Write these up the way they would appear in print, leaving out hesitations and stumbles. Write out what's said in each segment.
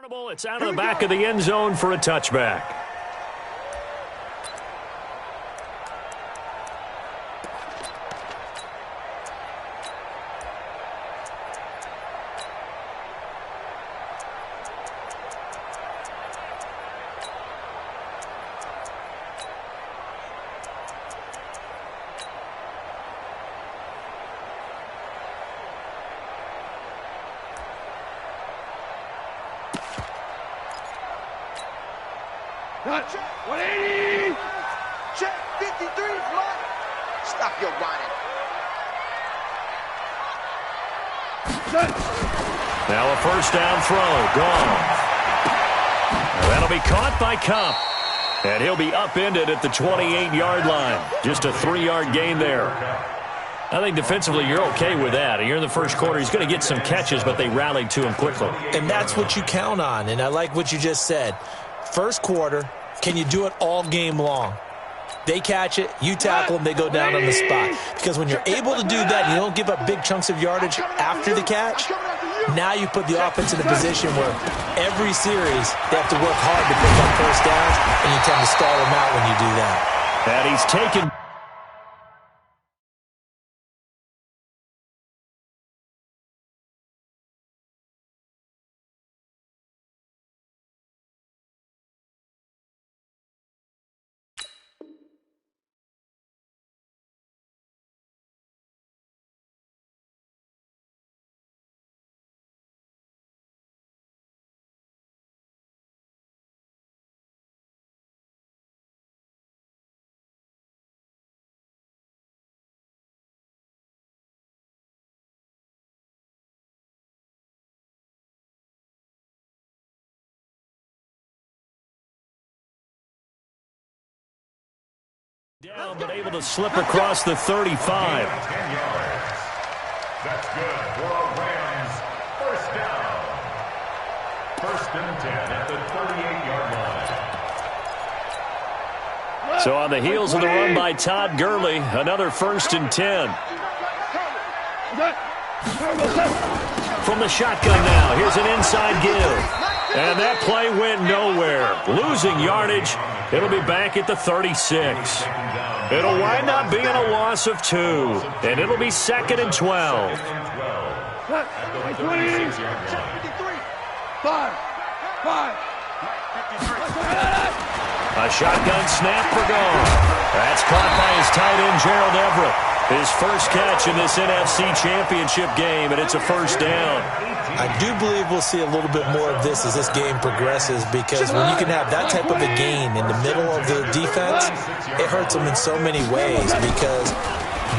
It's out of the back of the end zone for a touchback. Check 180. Check 53. What? Stop your whining. Now a first down throw. Gone. That'll be caught by Cup. And he'll be upended at the 28-yard line. Just a 3-yard gain there. I think defensively you're okay with that. You're in the first quarter. He's going to get some catches, but they rallied to him quickly. And that's what you count on. And I like what you just said. First quarter, can you do it all game long? They catch it, you tackle them, they go down on the spot. Because when you're able to do that, and you don't give up big chunks of yardage after the catch, now you put the offense in a position where every series they have to work hard to pick up first downs, and you tend to stall them out when you do that. And he's taken. Down, but able to slip across the 35. 10 yards. That's good for a Rams first down. First and 10 at the 38-yard line. So on the heels of the run by Todd Gurley, another first and 10. From the shotgun now, here's an inside give. And that play went nowhere. Losing yardage. It'll be back at the 36. It'll wind up being a loss of 2. And it'll be second and 12. 5. 5. A shotgun snap for goal. That's caught by his tight end, Gerald Everett. His first catch in this NFC Championship game, and it's a first down. I do believe we'll see a little bit more of this as this game progresses, because when you can have that type of a gain in the middle of the defense, it hurts them in so many ways, because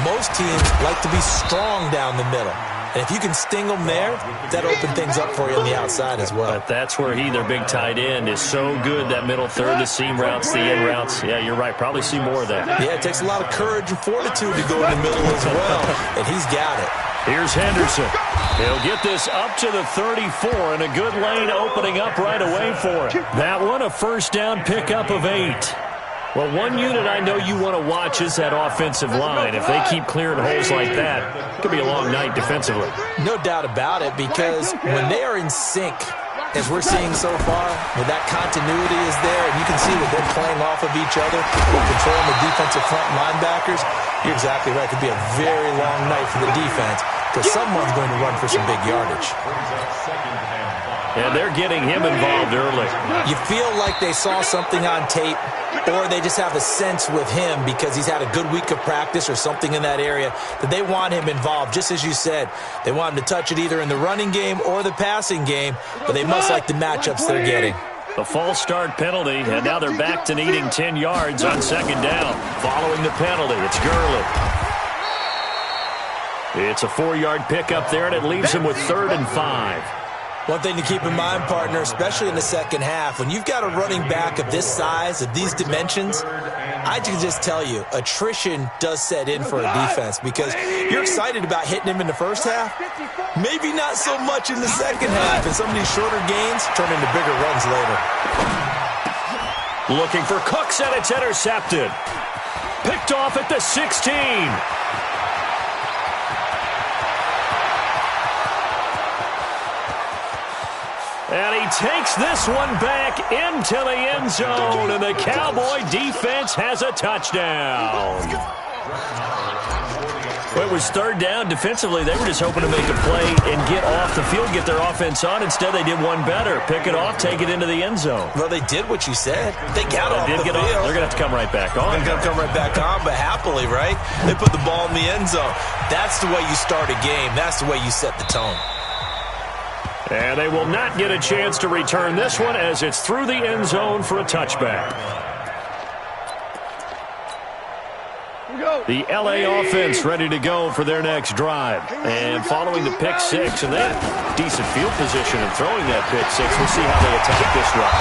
most teams like to be strong down the middle. And if you can sting them there, that'll open things up for you on the outside as well. But that's where their big tight end, is so good, that middle third, the seam routes, the in routes. Yeah, you're right. Probably see more of that. Yeah, it takes a lot of courage and fortitude to go in the middle as well, and he's got it. Here's Henderson. He'll get this up to the 34, and a good lane opening up right away for him. That one, a first down pickup of 8. Well, one unit I know you want to watch is that offensive line. If they keep clearing holes like that, it could be a long night defensively. No doubt about it, because when they are in sync, as we're seeing so far, when that continuity is there, and you can see that they're playing off of each other, they're controlling the defensive front linebackers, you're exactly right. It could be a very long night for the defense, because someone's going to run for some big yardage. And they're getting him involved early. You feel like they saw something on tape, or they just have a sense with him because he's had a good week of practice or something in that area that they want him involved. Just as you said, they want him to touch it either in the running game or the passing game, but they must like the matchups they're getting. The false start penalty, and now they're back to needing 10 yards on second down. Following the penalty, it's Gurley. It's a 4-yard pickup there, and it leaves him with 3rd and 5. One thing to keep in mind, partner, especially in the second half, when you've got a running back of this size, of these dimensions, I can just tell you, attrition does set in for a defense, because you're excited about hitting him in the first half, maybe not so much in the second half, and some of these shorter gains turn into bigger runs later. Looking for Cooks, and it's intercepted. Picked off at the 16. And he takes this one back into the end zone, and the Cowboy defense has a touchdown. Well, it was third down. Defensively, they were just hoping to make a play and get off the field, get their offense on. Instead, they did one better. Pick it off, take it into the end zone. Well, they did what you said. They got off the field. They're going to have to come right back on. They're going to come right back on, but happily, right? They put the ball in the end zone. That's the way you start a game. That's the way you set the tone. And they will not get a chance to return this one as it's through the end zone for a touchback. The L.A. offense ready to go for their next drive. And following the pick six, and they had decent field position in throwing that pick six. We'll see how they attack this drive.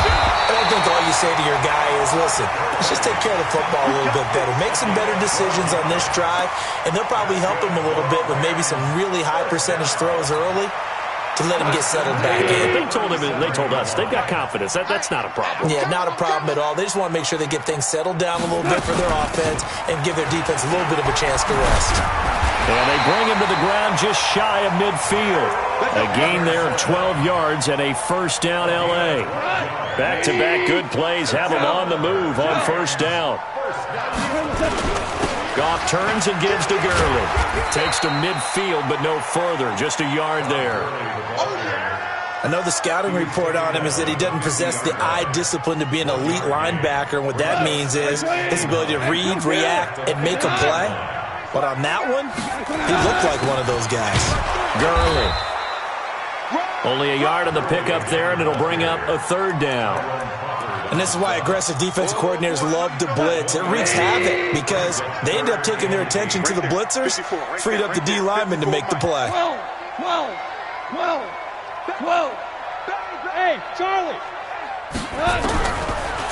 And I think all you say to your guy is, listen, let's just take care of the football a little bit better. Make some better decisions on this drive, and they'll probably help him a little bit with maybe some really high percentage throws early to let him get settled back in. They told us they've got confidence. That's not a problem. Yeah, not a problem at all. They just want to make sure they get things settled down a little bit for their offense and give their defense a little bit of a chance to rest. And they bring him to the ground just shy of midfield. A gain there of 12 yards and a first down L.A. Back-to-back good plays have them on the move on first down. Goff turns and gives to Gurley. Takes to midfield, but no further. Just a yard there. I know the scouting report on him is that he doesn't possess the eye discipline to be an elite linebacker. And what that means is his ability to read, react, and make a play. But on that one, he looked like one of those guys. Gurley. Only a yard on the pickup there, and it'll bring up a third down. And this is why aggressive defense coordinators love to blitz. It wreaks havoc because they end up taking their attention to the blitzers, freed up the D lineman to make the play. Hey, Charlie.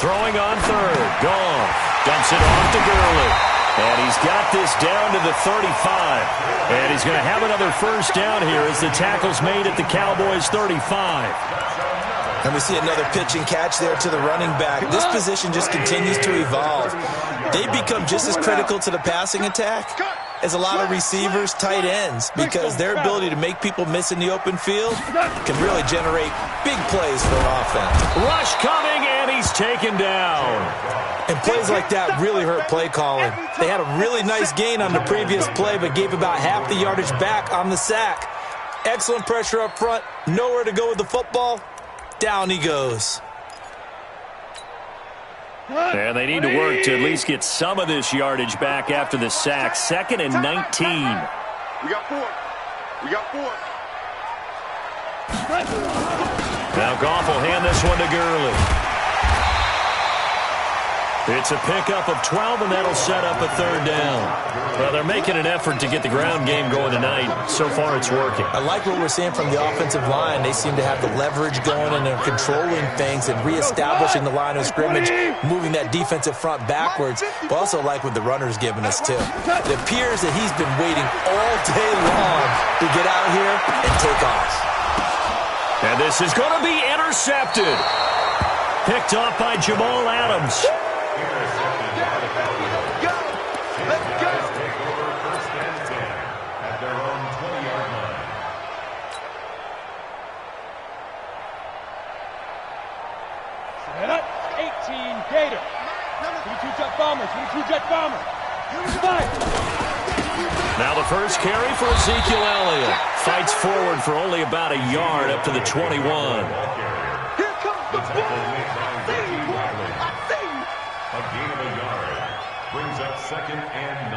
Throwing on third. Goff dumps it off to Gurley. And he's got this down to the 35. And he's going to have another first down here as the tackle's made at the Cowboys' 35. And we see another pitch and catch there to the running back. This position just continues to evolve. They become just as critical to the passing attack as a lot of receivers, tight ends, because their ability to make people miss in the open field can really generate big plays for an offense. Rush coming, and he's taken down. And plays like that really hurt play calling. They had a really nice gain on the previous play, but gave about half the yardage back on the sack. Excellent pressure up front, nowhere to go with the football. Down he goes. And they need to work to at least get some of this yardage back after the sack. 2nd and 19. We got four. Now Goff will hand this one to Gurley. It's a pickup of 12, and that'll set up a third down. Well, they're making an effort to get the ground game going tonight. So far, it's working. I like what we're seeing from the offensive line. They seem to have the leverage going, and they're controlling things and reestablishing the line of scrimmage, moving that defensive front backwards. But also like what the runner's giving us, too. It appears that he's been waiting all day long to get out here and take off. And this is going to be intercepted. Picked off by Jamal Adams. Gator. 22 jet bomber. 22 jet bomber. Now the first carry for Ezekiel Elliott. Fights forward for only about a yard up to the 21. Here comes the ball. A gain of a yard brings up 2nd and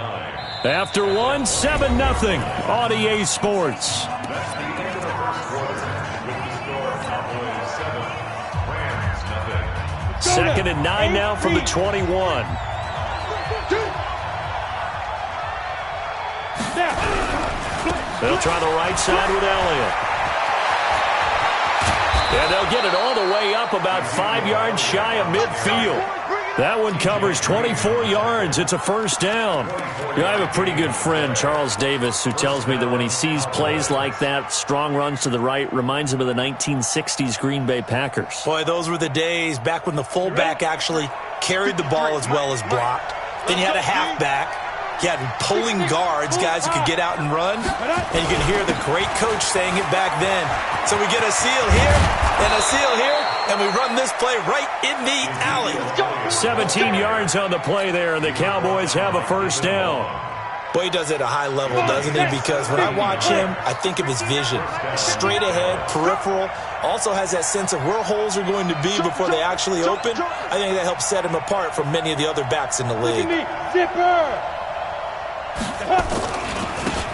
9. After one, 7-0 on EA Sports. That's the end of the first quarter. With the score, Cowboys 7, Rams 0. 2nd and 9 now from the 21. They'll try the right side with Elliott. And they'll get it all the way up about 5 yards shy of midfield. That one covers 24 yards. It's a first down. You know, I have a pretty good friend, Charles Davis, who tells me that when he sees plays like that, strong runs to the right, reminds him of the 1960s Green Bay Packers. Boy, those were the days back when the fullback actually carried the ball as well as blocked. Then you had a halfback You had pulling guards, guys who could get out and run, and you can hear the great coach saying it back then. So we get a seal here and a seal here, and we run this play right in the alley. 17 yards on the play there, and the Cowboys have a first down. Boy, he does it at a high level, doesn't he? Because when I watch him, I think of his vision. Straight ahead, peripheral, also has that sense of where holes are going to be before they actually open. I think that helps set him apart from many of the other backs in the league.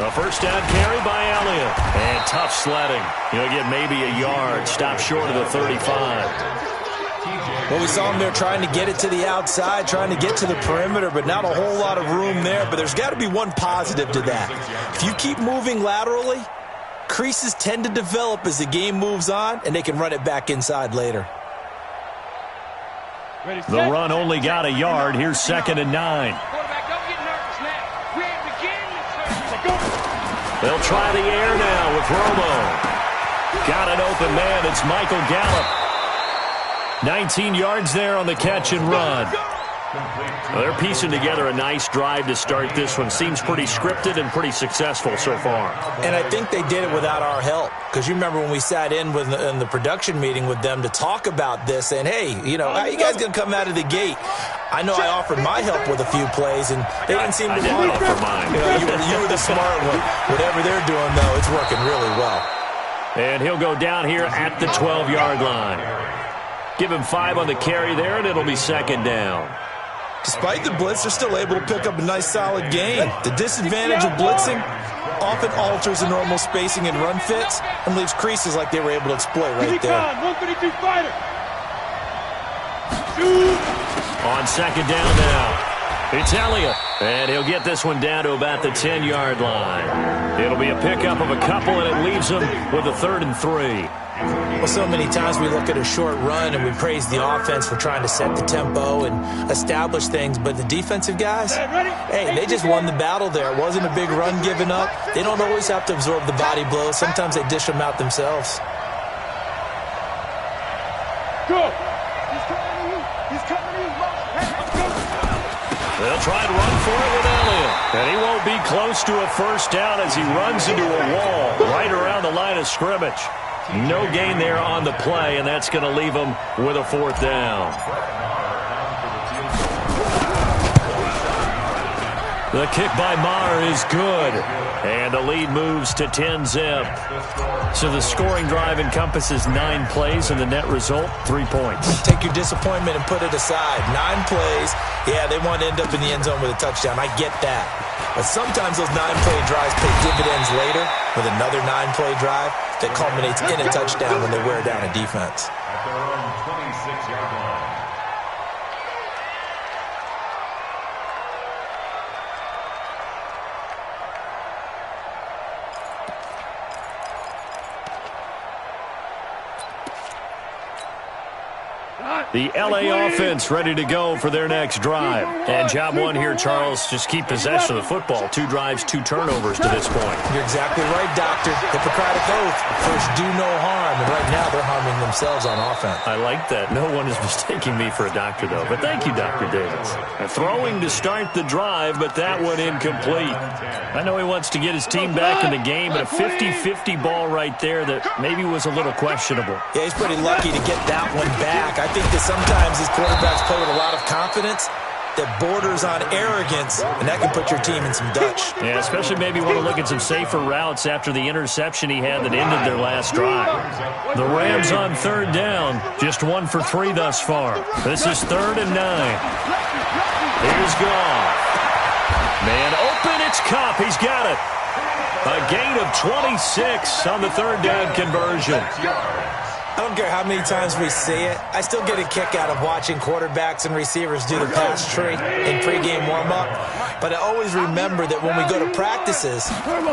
A first down carry by Elliott. And tough sledding. He'll get maybe a yard. Stop short of the 35. Well, we saw him there trying to get it to the outside, trying to get to the perimeter, but not a whole lot of room there. But there's got to be one positive to that. If you keep moving laterally, creases tend to develop as the game moves on, and they can run it back inside later. The run only got a yard. Here's 2nd and 9. They'll try the air now with Romo. Got an open man. It's Michael Gallup. 19 yards there on the catch and run. Well, they're piecing together a nice drive to start this one. Seems pretty scripted and pretty successful so far. And I think they did it without our help. Because you remember when we sat in the production meeting with them to talk about this, saying, hey, how you guys going to come out of the gate? I know I offered my help with a few plays, and they didn't seem to want it. Offer mine. You were the smart one. Whatever they're doing, though, it's working really well. And he'll go down here at the 12-yard line. Give him 5 on the carry there, and it'll be 2nd down. Despite the blitz, they're still able to pick up a nice, solid gain. The disadvantage of blitzing often alters the normal spacing and run fits and leaves creases like they were able to exploit right there. 152 fighter. On 2nd down now. It's Elliott, and he'll get this one down to about the 10-yard line. It'll be a pickup of a couple, and it leaves him with a 3rd and 3. Well, so many times we look at a short run and we praise the offense for trying to set the tempo and establish things, but the defensive guys, hey, they just won the battle there. It wasn't a big run given up. They don't always have to absorb the body blows. Sometimes they dish them out themselves. Go. He's coming to you. He's coming to you. Let's go. They'll try and run for it with Elliott. And he won't be close to a first down as he runs into a wall right around the line of scrimmage. No gain there on the play, and that's going to leave him with a 4th down. The kick by Maher is good, and the lead moves to 10-zip. So the scoring drive encompasses 9 plays, and the net result, 3 points. Take your disappointment and put it aside. 9 plays, yeah, they want to end up in the end zone with a touchdown. I get that. But sometimes those 9-play drives pay dividends later with another 9-play drive that culminates in a touchdown when they wear down a defense. At their own 26-yard line. The LA offense ready to go for their next drive. And job one here, Charles, just keep possession of the football. 2 drives, 2 turnovers to this point. You're exactly right, Doctor. Hippocratic oath. First, do no harm. And right now, they're harming themselves on offense. I like that. No one is mistaking me for a doctor, though. But thank you, Dr. Davis. Throwing to start the drive, but that one incomplete. I know he wants to get his team back in the game, but a 50-50 ball right there that maybe was a little questionable. Yeah, he's pretty lucky to get that one back. I think that sometimes these quarterbacks play with a lot of confidence that borders on arrogance, and that can put your team in some Dutch. Yeah, especially maybe want to look at some safer routes after the interception he had that ended their last drive. The Rams on 3rd down, just 1 for 3 thus far. This is 3rd and 9. Here's Goff. Man open, it's Kupp. He's got it. A gain of 26 on the 3rd down conversion. I don't care how many times we see it. I still get a kick out of watching quarterbacks and receivers do the pass tree in pregame warm-up. But I always remember that when we go to practices,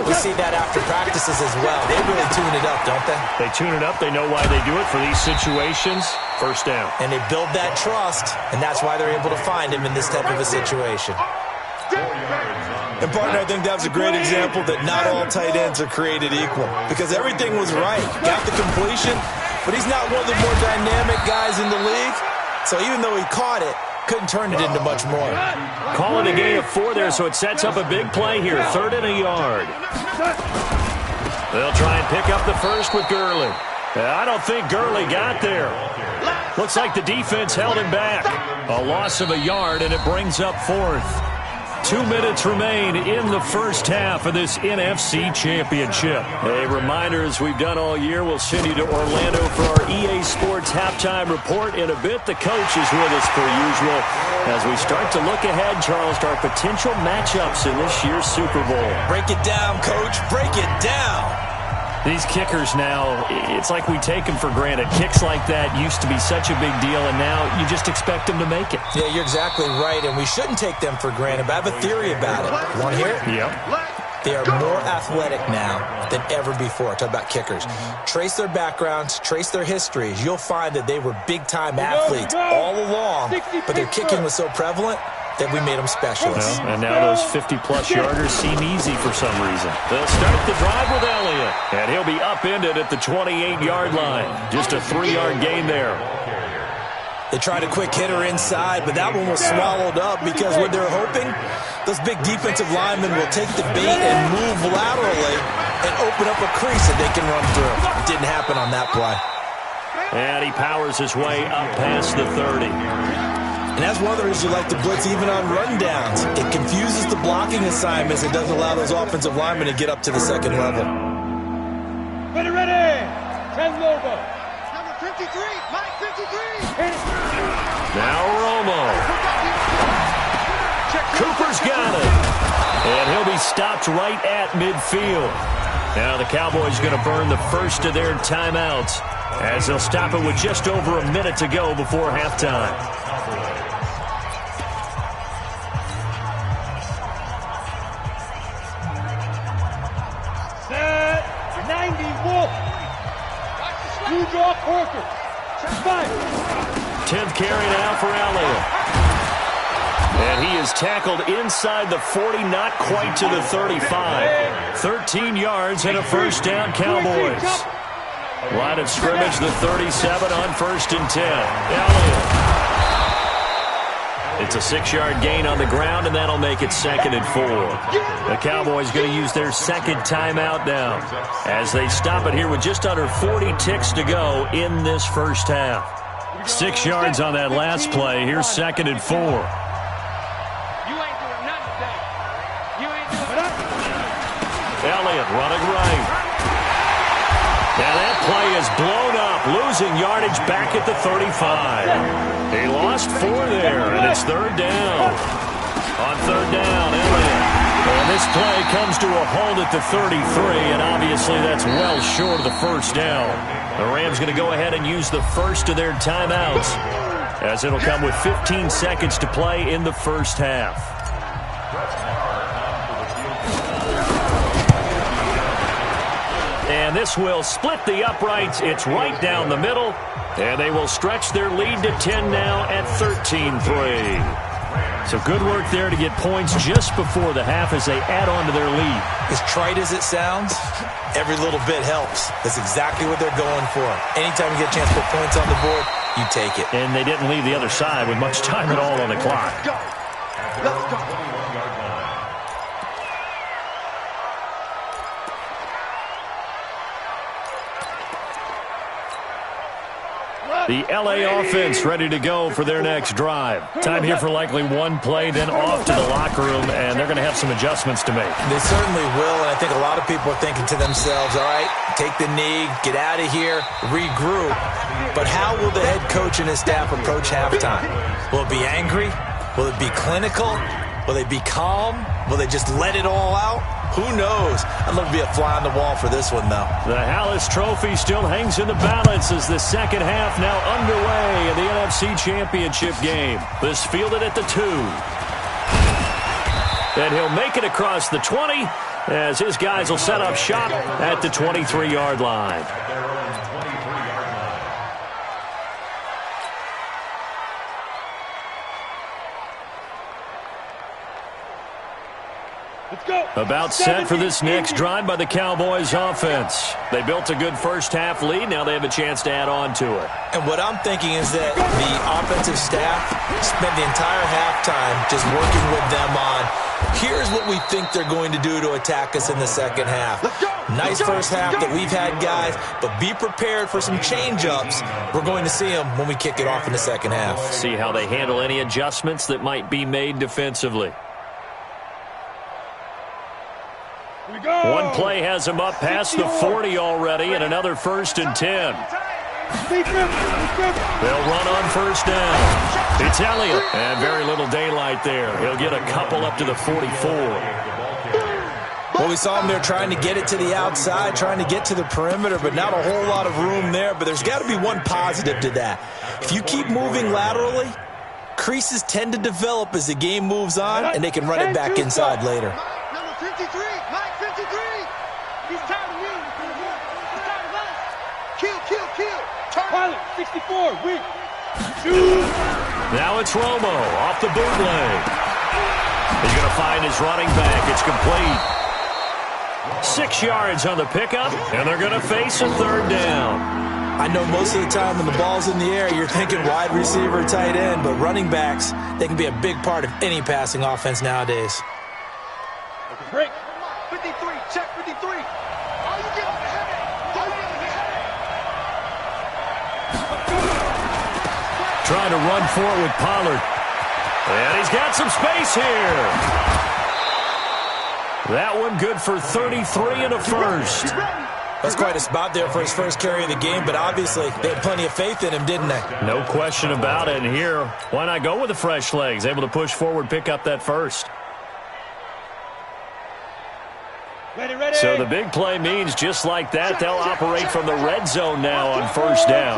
we see that after practices as well. They really tune it up, don't they? They tune it up. They know why they do it for these situations. First down. And they build that trust, and that's why they're able to find him in this type of a situation. And, partner, I think that was a great example that not all tight ends are created equal because everything was right. Got the completion, but he's not one of the more dynamic guys in the league. So even though he caught it, Couldn't turn it into much more. Call it a gain of 4 there, so it sets up a big play here. 3rd and a yard. They'll try and pick up the first with Gurley. I don't think Gurley got there. Looks like the defense held him back. A loss of a yard, and it brings up 4th. 2 minutes remain in the first half of this NFC Championship. A reminder, as we've done all year, we'll send you to Orlando for our EA Sports halftime report in a bit. The coach is with us per usual as we start to look ahead, Charles, to our potential matchups in this year's Super Bowl. Break it down, Coach. Break it down. These kickers now, it's like we take them for granted. Kicks like that used to be such a big deal, and now you just expect them to make it. Yeah, you're exactly right, and we shouldn't take them for granted, but I have a theory about it. You want to hear it? Yep. They are more athletic now than ever before. Talk about kickers. Trace their backgrounds, trace their histories. You'll find that they were big-time athletes all along, but their kicking was so prevalent that we made them specialists. Well, and now those 50-plus yarders seem easy for some reason. They'll start the drive with Elliott, and he'll be upended at the 28-yard line. Just a 3-yard gain there. They tried a quick hitter inside, but that one was swallowed up because what they're hoping, those big defensive linemen will take the bait and move laterally and open up a crease that they can run through. It didn't happen on that play. And he powers his way up past the 30. And that's one of the reasons you like to blitz even on rundowns. It confuses the blocking assignments. It doesn't allow those offensive linemen to get up to the second level. Ready. 10 logo. Number 53. Mike 53. Now Romo. Cooper's got it. And he'll be stopped right at midfield. Now the Cowboys going to burn the first of their timeouts as they'll stop it with just over a minute to go before halftime. You draw Parker. 10th carry now for Elliott. And he is tackled inside the 40, not quite to the 35. 13 yards and a first down, Cowboys. Line of scrimmage, the 37 on 1st and 10. Elliott. It's a 6-yard gain on the ground, and that'll make it 2nd and 4. The Cowboys going to use their second timeout now as they stop it here with just under 40 ticks to go in this first half. 6 yards on that last play. Here's 2nd and 4. Elliott running right. Now that play is blown up, losing yardage back at the 35. He lost 4 there, and it's 3rd down. On 3rd down, Elliott. And this play comes to a halt at the 33, and obviously that's well short of the first down. The Rams going to go ahead and use the first of their timeouts, as it'll come with 15 seconds to play in the first half. And this will split the uprights. It's right down the middle. And they will stretch their lead to 10 now at 13-3. So good work there to get points just before the half as they add on to their lead. As trite as it sounds, every little bit helps. That's exactly what they're going for. Anytime you get a chance to put points on the board, you take it. And they didn't leave the other side with much time at all on the clock. Let's go. The L.A. offense ready to go for their next drive. Time here for likely one play, then off to the locker room, and they're going to have some adjustments to make. They certainly will, and I think a lot of people are thinking to themselves, all right, take the knee, get out of here, regroup. But how will the head coach and his staff approach halftime? Will it be angry? Will it be clinical? Will they be calm? Will they just let it all out? Who knows? I'd love to be a fly on the wall for this one, though. The Hallis Trophy still hangs in the balance as the second half now underway in the NFC Championship game. This fielded at the 2. And he'll make it across the 20 as his guys will set up shop at the 23-yard line. The About set for this next drive by the Cowboys offense. They built a good first-half lead. Now they have a chance to add on to it. And what I'm thinking is that the offensive staff spent the entire halftime just working with them on, here's what we think they're going to do to attack us in the second half. Nice first half that we've had, guys, but be prepared for some change-ups. We're going to see them when we kick it off in the second half. See how they handle any adjustments that might be made defensively. One play has them up past the 40 already, and another 1st and 10. They'll run on first down. It's Elliott, and very little daylight there. He'll get a couple up to the 44. Well, we saw him there trying to get it to the outside, trying to get to the perimeter, but not a whole lot of room there. But there's got to be one positive to that. If you keep moving laterally, creases tend to develop as the game moves on, and they can run it back inside later. Number 53, Mike 53. He's tired of you. He's tired of us. Kill. Pilot 64, weak. Now it's Romo off the bootleg. He's going to find his running back. It's complete. 6 yards on the pickup, and they're going to face a 3rd down. I know most of the time when the ball's in the air, you're thinking wide receiver, tight end, but running backs, they can be a big part of any passing offense nowadays. Break. 53, check 53. Are you getting heavy? Trying to run for it with Pollard. And he's got some space here. That one good for 33 and a first. That's quite a spot there for his first carry of the game, but obviously they had plenty of faith in him, didn't they? No question about it. And here, why not go with the fresh legs? Able to push forward, pick up that first. Ready. So the big play means just like that, they'll operate from the red zone now on first down.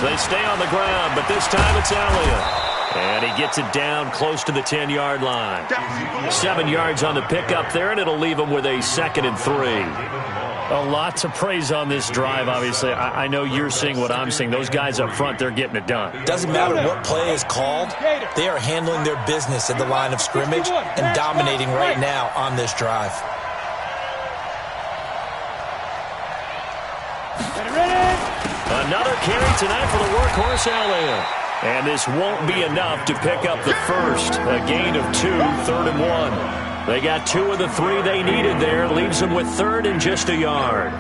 They stay on the ground, but this time it's Elliott. And he gets it down close to the 10-yard line. 7 yards on the pickup there, and it'll leave him with a 2nd and 3. A lot to praise on this drive, obviously. I know you're seeing what I'm seeing. Those guys up front, they're getting it done. Doesn't matter what play is called. They are handling their business at the line of scrimmage and dominating right now on this drive. Another carry tonight for the workhorse Elliott. And this won't be enough to pick up the first. A gain of 2, 3rd and 1. They got 2 of the 3 they needed there. Leaves them with 3rd and just a yard.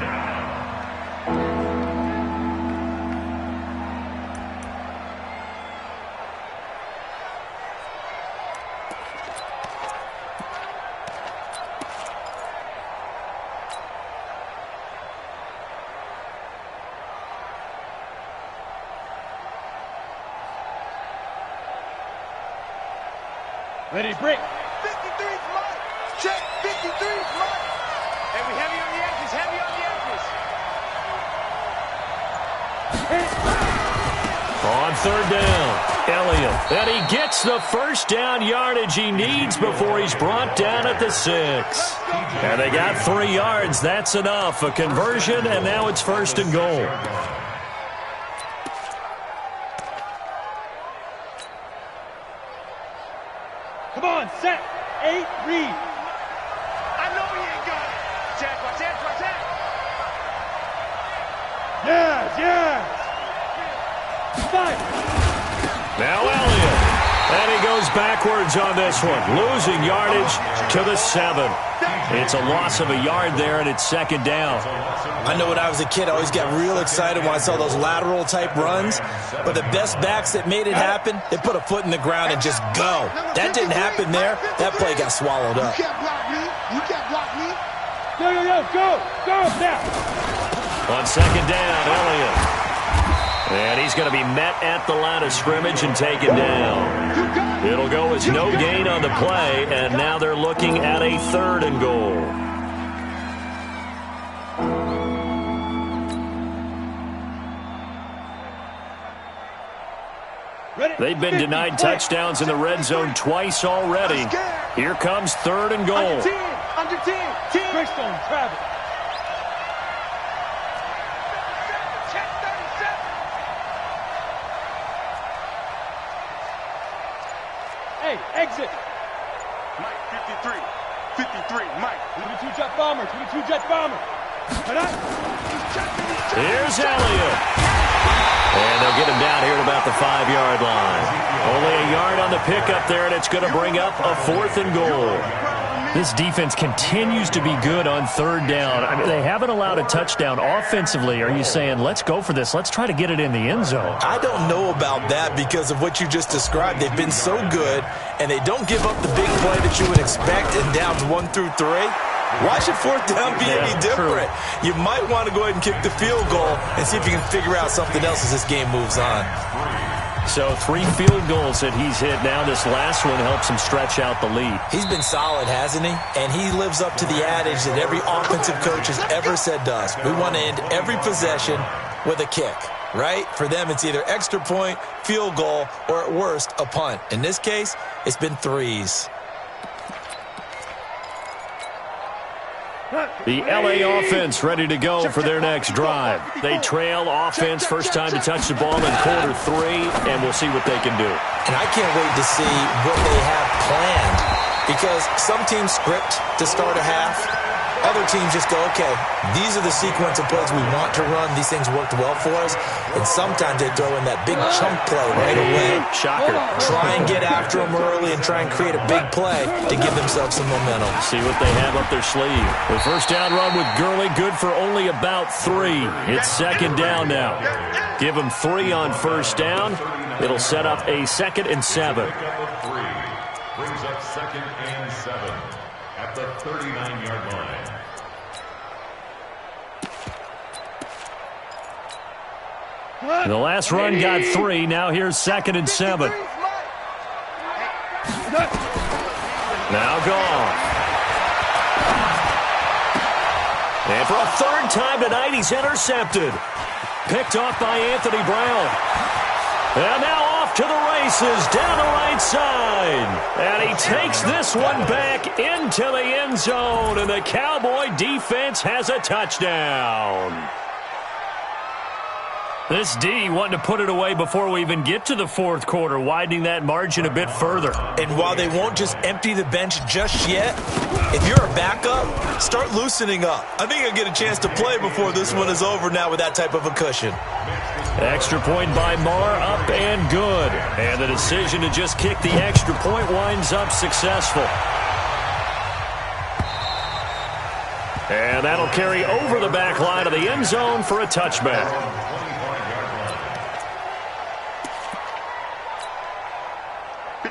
Ready, break. 53's Mike. Check 53's Mike. And we heavy on the edges, On 3rd down, Elliott. And he gets the first down yardage he needs before he's brought down at the 6. And they got 3 yards. That's enough. A conversion, and now it's 1st and goal. Come on, set. 8, read. I know he ain't got it. Check. Yes. 5. Now Elliott. And he goes backwards on this one. Losing yardage to the 7. It's a loss of a yard there, and it's 2nd down. I know when I was a kid, I always got real excited when I saw those lateral-type runs. But the best backs that made it happen, they put a foot in the ground and just go. That didn't happen there. That play got swallowed up. You can't block me. Go now. On 2nd down, Elliott. And he's going to be met at the line of scrimmage and taken down. It'll go as no gain on the play, and now they're looking at a 3rd and goal. They've been denied touchdowns in the red zone twice already. Here comes 3rd and goal. Under 10. Greystone, Travis. Hey, exit. Mike, 53. 53, Mike. 22 jet bomber. 22 jet bomber. Here's Elliott. And they'll get him down here at about the 5-yard line. Only a yard on the pickup there, and it's going to bring up a 4th and goal. This defense continues to be good on 3rd down. I mean, they haven't allowed a touchdown offensively. Are you saying, let's go for this? Let's try to get it in the end zone. I don't know about that because of what you just described. They've been so good, and they don't give up the big play that you would expect in downs 1 through 3. Why should 4th down be any different? True. You might want to go ahead and kick the field goal and see if you can figure out something else as this game moves on. So 3 field goals that he's hit now. This last one helps him stretch out the lead. He's been solid, hasn't he? And he lives up to the adage that every offensive coach has ever said to us. We want to end every possession with a kick, right? For them, it's either extra point, field goal, or at worst, a punt. In this case, it's been 3s. The LA offense ready to go for their next drive. They trail offense, first time to touch the ball in quarter 3, and we'll see what they can do. And I can't wait to see what they have planned, because some teams script to start a half. Other teams just go, okay, these are the sequence of plays we want to run. These things worked well for us. And sometimes they throw in that big chunk play right away. Shocker. Try and get after them early and try and create a big play to give themselves some momentum. See what they have up their sleeve. The first down run with Gurley, good for only about 3. It's 2nd down now. Give them 3 on first down. It'll set up a 2nd and 7. Brings up 2nd and 7 at the 39-yard line. The last run got 3. Now here's 2nd and 7. Now gone. And for a 3rd time tonight, he's intercepted. Picked off by Anthony Brown. And now off to the races down the right side. And he takes this one back into the end zone. And the Cowboy defense has a touchdown. This D wanting to put it away before we even get to the 4th quarter, widening that margin a bit further. And while they won't just empty the bench just yet, if you're a backup, start loosening up. I think you'll get a chance to play before this one is over now with that type of a cushion. Extra point by Marr, up and good. And the decision to just kick the extra point winds up successful. And that'll carry over the back line of the end zone for a touchback.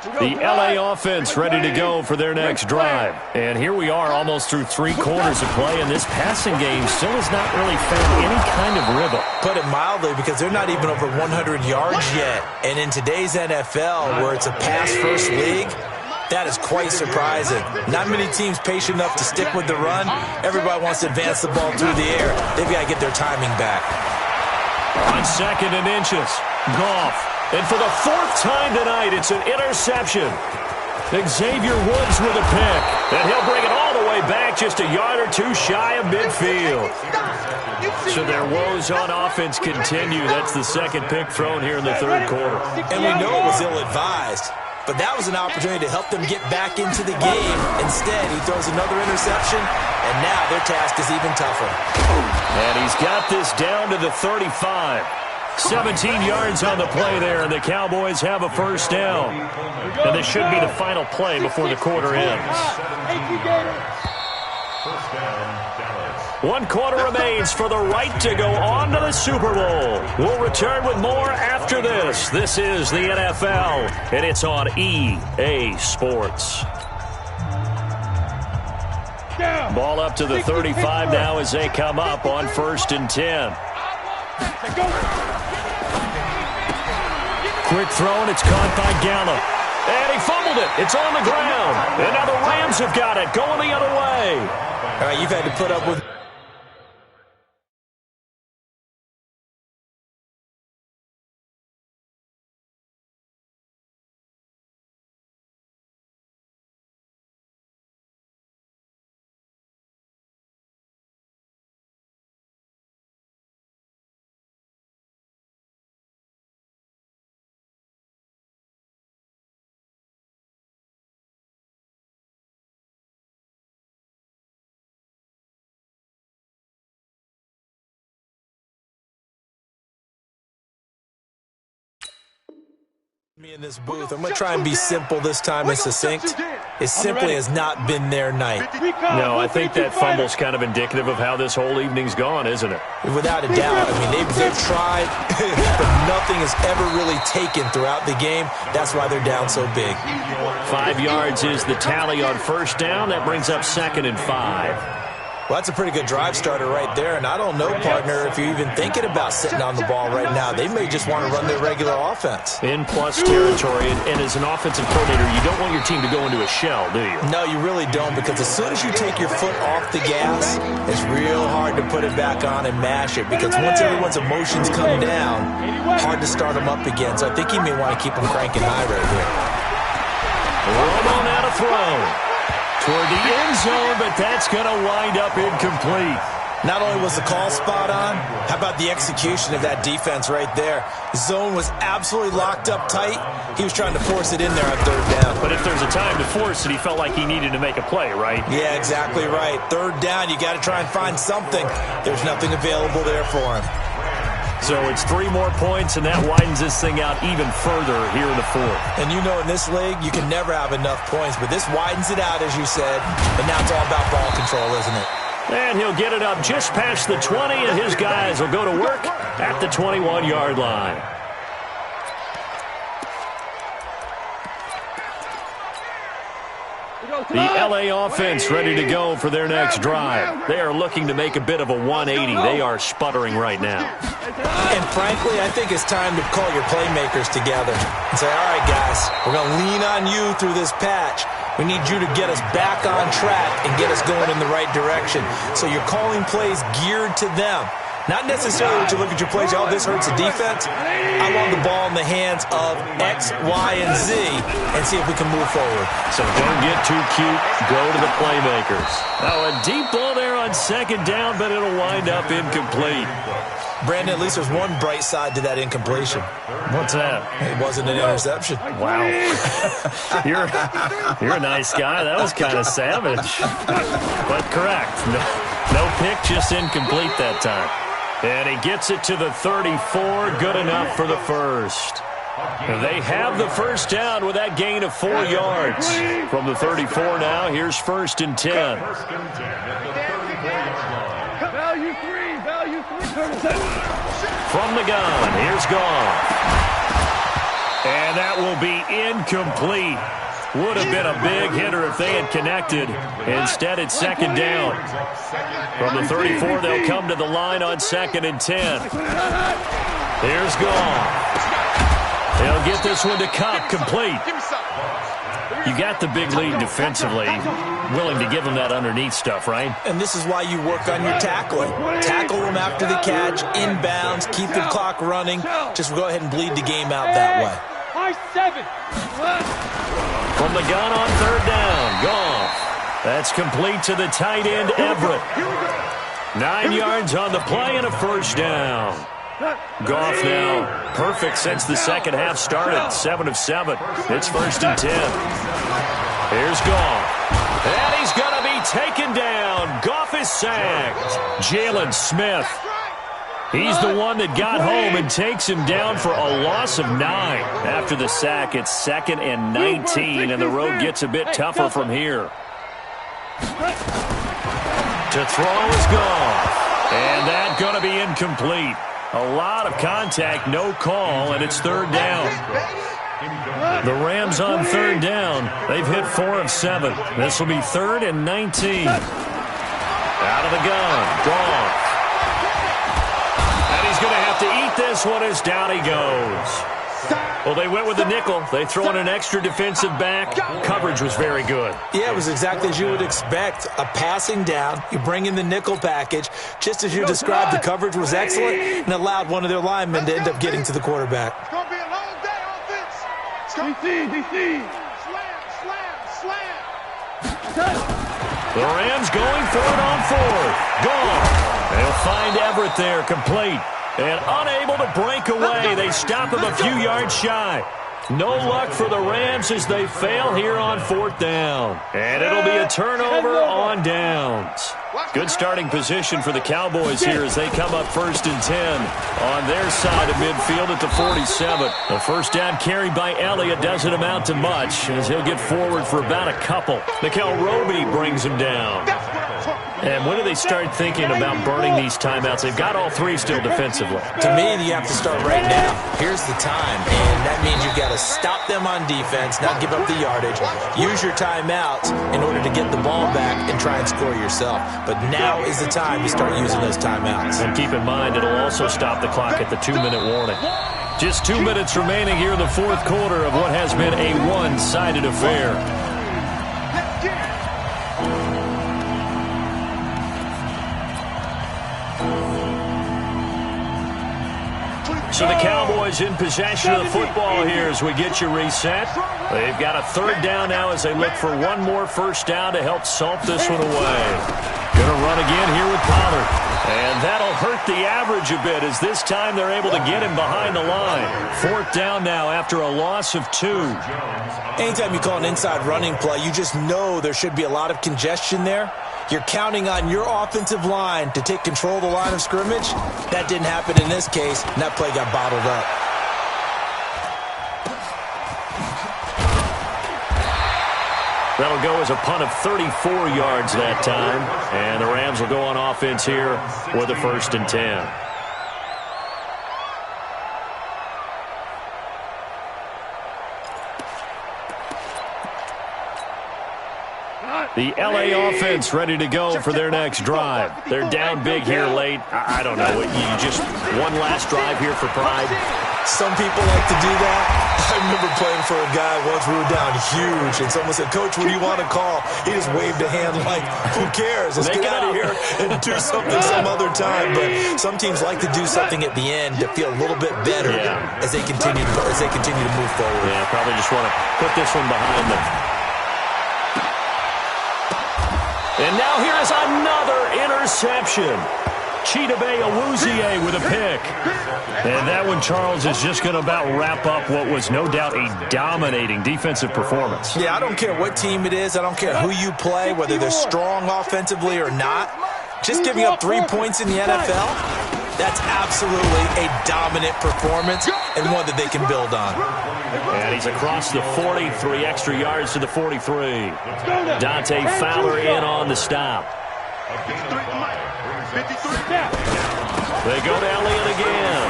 The LA offense ready to go for their next drive. And here we are almost through 3 quarters of play, and this passing game still has not really found any kind of rhythm. Put it mildly, because they're not even over 100 yards yet. And in today's NFL, where it's a pass-first league, that is quite surprising. Not many teams patient enough to stick with the run. Everybody wants to advance the ball through the air. They've got to get their timing back. On 2nd and inches, Goff. And for the 4th time tonight, it's an interception. Xavier Woods with a pick. And he'll bring it all the way back just a yard or 2 shy of midfield. So their woes on offense continue. That's the 2nd pick thrown here in the 3rd quarter. And we know it was ill-advised, but that was an opportunity to help them get back into the game. Instead, he throws another interception, and now their task is even tougher. And he's got this down to the 35. 17 yards on the play there, and the Cowboys have a first down. And this should be the final play before the quarter ends. First down, Dallas. 1 quarter remains for the right to go on to the Super Bowl. We'll return with more after this. This is the NFL, and it's on EA Sports. Ball up to the 35 now as they come up on 1st and 10. Quick throw, and it's caught by Gallup. And he fumbled it. It's on the ground. And now the Rams have got it, going the other way. All right, you've had to put up with Me in this booth, I'm going to try and be simple this time and succinct. It simply has not been their night. No, I think that fumble's kind of indicative of how this whole evening's gone, isn't it? Without a doubt. I mean, they've tried, but nothing has ever really taken throughout the game. That's why they're down so big. 5 yards is the tally on first down. That brings up 2nd and 5. Well, that's a pretty good drive starter right there, and I don't know, partner, if you're even thinking about sitting on the ball right now. They may just want to run their regular offense. In plus territory, and as an offensive coordinator, you don't want your team to go into a shell, do you? No, you really don't, because as soon as you take your foot off the gas, it's real hard to put it back on and mash it, because once everyone's emotions come down, hard to start them up again. So I think you may want to keep them cranking high right here. Romo out of throw. Toward the end zone, but that's going to wind up incomplete. Not only was the call spot on, how about the execution of that defense right there? Zone was absolutely locked up tight. He was trying to force it in there on third down. But if there's a time to force it, he felt like he needed to make a play, right? Yeah, exactly right. Third down, you got to try and find something. There's nothing available there for him. So it's 3 more points, and that widens this thing out even further here in the 4th. And you know, in this league, you can never have enough points, but this widens it out, as you said. But now it's all about ball control, isn't it? And he'll get it up just past the 20, and his guys will go to work at the 21-yard line. The LA offense ready to go for their next drive. They are looking to make a bit of a 180. They are sputtering right now. And frankly, I think it's time to call your playmakers together and say, all right, guys, we're going to lean on you through this patch. We need you to get us back on track and get us going in the right direction. So you're calling plays geared to them. Not necessarily when you look at your plays, oh, this hurts the defense. I want the ball in the hands of X, Y, and Z and see if we can move forward. So don't get too cute. Go to the playmakers. Oh, a deep ball there on 2nd down, but it'll wind up incomplete. Brandon, at least there's one bright side to that incompletion. What's that? It wasn't an interception. Wow. You're a nice guy. That was kind of savage. But correct. No pick, just incomplete that time. And he gets it to the 34. Good enough for the first. They have the first down with that gain of 4 yards. From the 34 now, here's 1st and 10. Value 3. From the gun, here's Goff. And that will be incomplete. Would have been a big hitter if they had connected. Instead, it's 2nd down. From the 34, they'll come to the line on 2nd and 10. Here's Goff. They'll get this one to Cup, complete. You got the big lead defensively. Willing to give them that underneath stuff, right? And this is why you work on your tackling. Tackle them after the catch, inbounds, keep the clock running. Just go ahead and bleed the game out that way. High 7. From the gun on 3rd down, Goff. That's complete to the tight end, Everett. 9 yards on the play and a 1st down. Goff now perfect since the second half started. 7 of 7. It's 1st and 10. Here's Goff. And he's going to be taken down. Goff is sacked. Jalen Smith. He's the one that got home and takes him down for a loss of 9. After the sack, it's 2nd and 19, and the road gets a bit tougher from here. To throw is Goff. And that's going to be incomplete. A lot of contact, no call, and it's 3rd down. The Rams on 3rd down. They've hit 4 of 7. This will be 3rd and 19. Out of the gun, Goff. And he's going to have to eat this one as down he goes. Well, they went with the nickel. They throw in an extra defensive back. Coverage was very good. Yeah, it was exactly as you would expect. A passing down. You bring in the nickel package. Just as you described, the coverage was excellent and allowed one of their linemen to end up getting to the quarterback. It's going to be a long day, offense. It's going to DC. Slam. The Rams going for it on 4th. Gone. They'll find Everett there, complete. And unable to break away. They stop him a few yards shy. No luck for the Rams as they fail here on 4th down. And it'll be a turnover on downs. Good starting position for the Cowboys here as they come up 1st and 10 on their side of midfield at the 47. The first down carried by Elliott doesn't amount to much as he'll get forward for about a couple. Mikel Roby brings him down. And when do they start thinking about burning these timeouts? They've got all three still defensively. To me, you have to start right now. Here's the time, and that means you've got to stop them on defense, not give up the yardage. Use your timeouts in order to get the ball back and try and score yourself. But now is the time to start using those timeouts. And keep in mind, it'll also stop the clock at the 2-minute warning. Just 2 minutes remaining here in the fourth quarter of what has been a one-sided affair. So the Cowboys in possession of the football here as we get you reset. They've got a third down now as they look for one more first down to help salt this one away. Going to run again here with Pollard. And that'll hurt the average a bit as this time they're able to get him behind the line. Fourth down now after a loss of 2. Anytime you call an inside running play, you just know there should be a lot of congestion there. You're counting on your offensive line to take control of the line of scrimmage. That didn't happen in this case, and that play got bottled up. That'll go as a punt of 34 yards that time. And the Rams will go on offense here with a 1st and 10. The L.A. offense ready to go for their next drive. They're down big here late. I don't know. You just one last drive here for pride? Some people like to do that. I remember playing for a guy once we were down huge, and someone said, "Coach, what do you want to call?" He just waved a hand like, who cares? Let's get out of here and do something some other time. But some teams like to do something at the end to feel a little bit better as they continue to move forward. Yeah, probably just want to put this one behind them. And now here is another interception. Chidobe Awuzie with a pick. And that one, Charles, is just going to about wrap up what was no doubt a dominating defensive performance. Yeah, I don't care what team it is. I don't care who you play, whether they're strong offensively or not. Just giving up 3 points in the NFL, that's absolutely a dominant performance and one that they can build on. And he's across the 40, 3 extra yards to the 43. Dante Fowler in on the stop. They go to Elliott again.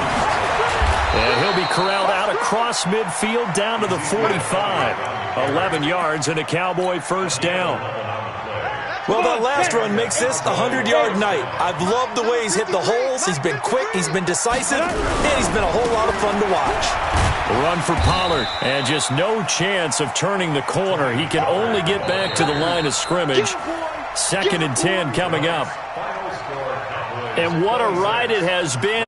And he'll be corralled out across midfield down to the 45. 11 yards and a Cowboy first down. Well, that last run makes this a 100-yard night. I've loved the way he's hit the holes. He's been quick, he's been decisive, and he's been a whole lot of fun to watch. Run for Pollard, and just no chance of turning the corner. He can only get back to the line of scrimmage. 2nd and 10 coming up. And what a ride it has been.